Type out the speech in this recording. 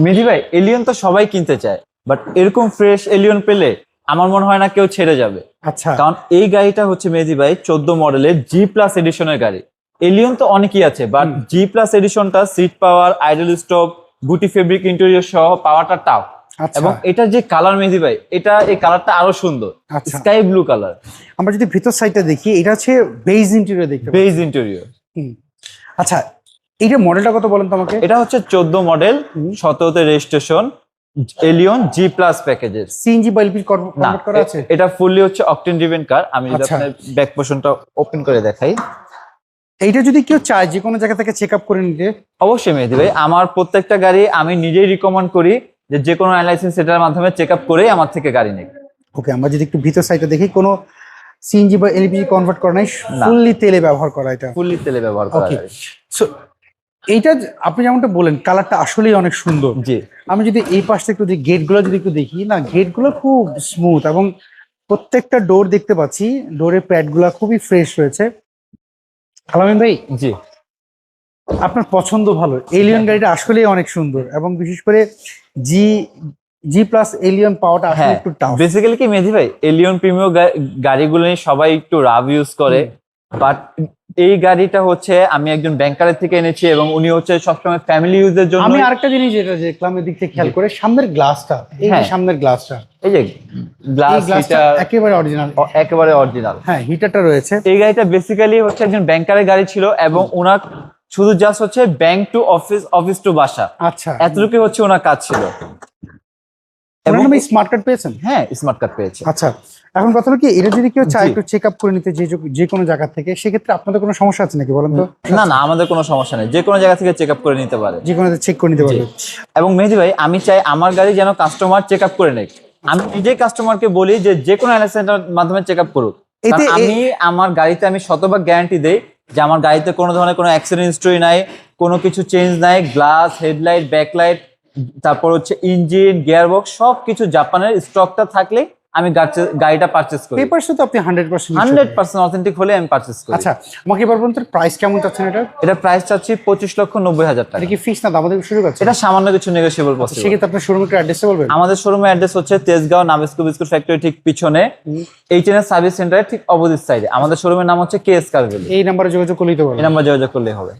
মেহেদী ভাই এলিয়ন তো সবাই কিনতে চায়, বাট এরকম ফ্রেশ এলিয়ন পেলে আমার মনে হয় না কেউ ছেড়ে যাবে। আচ্ছা কারণ এই গাড়িটা হচ্ছে মেহেদী ভাই 14 মডেলের জি প্লাস এডিশনের গাড়ি। এলিয়ন তো অনেকই আছে, বাট জি প্লাস এডিশনটা সিট পাওয়ার, আইডল স্টপ, গুটি ফেব্রিক ইন্টেরিয়র সহ পাওয়ারটা টাও। আচ্ছা এবং এটা যে কালার মেহেদী ভাই, এই কালারটা আরো সুন্দর, আচ্ছা। স্কাই ব্লু কালার, আমরা যদি ভিতর সাইডটা দেখি, এটা হচ্ছে বেজ ইন্টেরিয়র দেখতে পাচ্ছি। Beige interior. আচ্ছা, এইটা মডেলটা কত বলেন তো আমাকে? এটা হচ্ছে 14 মডেল, 17তে রেজিস্ট্রেশন, এলিয়ন জি প্লাস প্যাকেজের। সিএনজি বা এলপিজি না, কনভার্ট করা আছে? এটা ফুললি হচ্ছে অকটেন ড্রিভেন কার। আমি যদি আচ্ছা। আপনার ব্যাক পোর্শনটা ওপেন করে দেখাই। এইটা যদি কেউ চায় যে কোনো জায়গা থেকে চেক আপ করে নিতে? অবশ্যই মেহেদী ভাই, আমার প্রত্যেকটা গাড়ি আমি নিজেই রিকমেন্ড করি যে কোনো অ্যানালাইসিস সেটার মাধ্যমে চেক আপ করেই আমার থেকে গাড়ি নেই। ওকে, আমরা যদি একটু ভিতর সাইডটা দেখি, কোনো সিএনজি বা এলপিজি কনভার্ট করা নাই, না। ফুললি তেলে ব্যবহার করা এটা। ফুললি তেলে ব্যবহার করা ওকে, গাড়ি। সো এইটা আপনি যেমনটা বলেন, কালারটা আসলেই অনেক সুন্দর। জি। আমি যদি এই পাশটা একটু দেখি, গেটগুলো যদি একটু দেখি না, গেটগুলো খুব স্মুথ এবং প্রত্যেকটা ডোর দেখতে পাচ্ছি, ডোরের প্যাডগুলো খুবই ফ্রেশ রয়েছে। আলামিন ভাই, জি। আপনার পছন্দ ভালো, এলিয়ন গাড়িটা আসলেই অনেক সুন্দর এবং বিশেষ করে জি জি প্লাস এলিয়ন পাওয়াটা আসলে হ্যাঁ, একটু টাফ। বেসিক্যালি কি মেহেদী ভাই, এলিয়ন প্রিমিয়াম গাড়িগুলো নিয়ে সবাই একটু রাফ ইউজ করে, বাট এই গাড়িটা হচ্ছে আমি একজন ব্যাংকারের থেকে এনেছি এবং উনি হচ্ছে সবসময় ফ্যামিলি ইউজের জন্য। আমি আরেকটা জিনিস যেটা দেখলাম এদিক থেকে খেয়াল করে, সামনের গ্লাসটা, এই যে হ্যাঁ। সামনের গ্লাসটা, এই যে এই গ্লাস গ্লাসটা হিটার একেবারে অরিজিনাল। একেবারে অরিজিনাল। হ্যাঁ, হিটারটা রয়েছে। এই গাড়িটা বেসিক্যালি হচ্ছে একজন ব্যাংকারের গাড়ি ছিল এবং ওনার শুধু জাস্ট হচ্ছে bank to office, office to বাসা, আচ্ছা, এতটুকু হচ্ছে ওনার কাজ ছিল। এবং এবং স্মার্ট কার্ড পেয়েছেন? হ্যাঁ, স্মার্ট কার্ড পেয়েছে। আচ্ছা, এখন কথা হলো কি, এটা যদি কেউ চায় জি। একটু চেক আপ করে নিতে যে কোনো জায়গা থেকে, সেক্ষেত্রে আপনাদের কোনো সমস্যা আছে নাকি বলেন তো? না না, আমাদের কোনো সমস্যা নেই, যে কোনো জায়গা থেকে চেক আপ করে নিতে পারে। যে কোনো চেক করে নিতে পারবে। এবং মেহেদী ভাই, আমি চাই আমার গাড়ি যেন কাস্টমার চেক আপ করে নেয়। আমি নিজেই কাস্টমারকে বলি যে কোনো অ্যানালাইসিসের মাধ্যমে চেক আপ করুক। এতে কারণ আমি আমার গাড়িতে আমি শতভাগ গ্যারান্টি দেই যে আমার গাড়িতে কোনো ধরনের কোনো অ্যাক্সিডেন্ট হিস্টরি নাই, কোনো কিছু চেঞ্জ নাই, গ্লাস, হেডলাইট, ব্যাকলাইট, তারপর হচ্ছে ইঞ্জিন, গিয়ারবক্স সবকিছু জাপানের স্টকটা থাকলে আমি গাড়িটা পারচেস করি। পেপারস তো আপনি 100% 100% অথেন্টিক হলে আমি পারচেস করি। আচ্ছা, আমাকে এবার বলুন তো প্রাইস কেমন চাচ্ছেন এটা? এটা প্রাইস চাচ্ছি 25,90,000 টাকা। এটা কি ফিক্স না দাম আমাদের শুরু করছে? এটা সামান্য কিছু নেগোশিয়েবল পসিবল। সেক্ষেত্রে আপনার শোরুমের অ্যাড্রেসটা বলবেন? আমাদের শোরুমের অ্যাড্রেস হচ্ছে তেজগাঁও নাবিস্কো বিস্কুট ফ্যাক্টরি ঠিক পিছনে, এইচএনএস সার্ভিস সেন্টারের ঠিক অপোজিট সাইডে। আমাদের শোরুমের নাম হচ্ছে কেএস কার ভ্যালি। এই নাম্বারে যোগাযোগ করলেই তো পারবেন। এই নাম্বার যোগাযোগ করলেই হবে।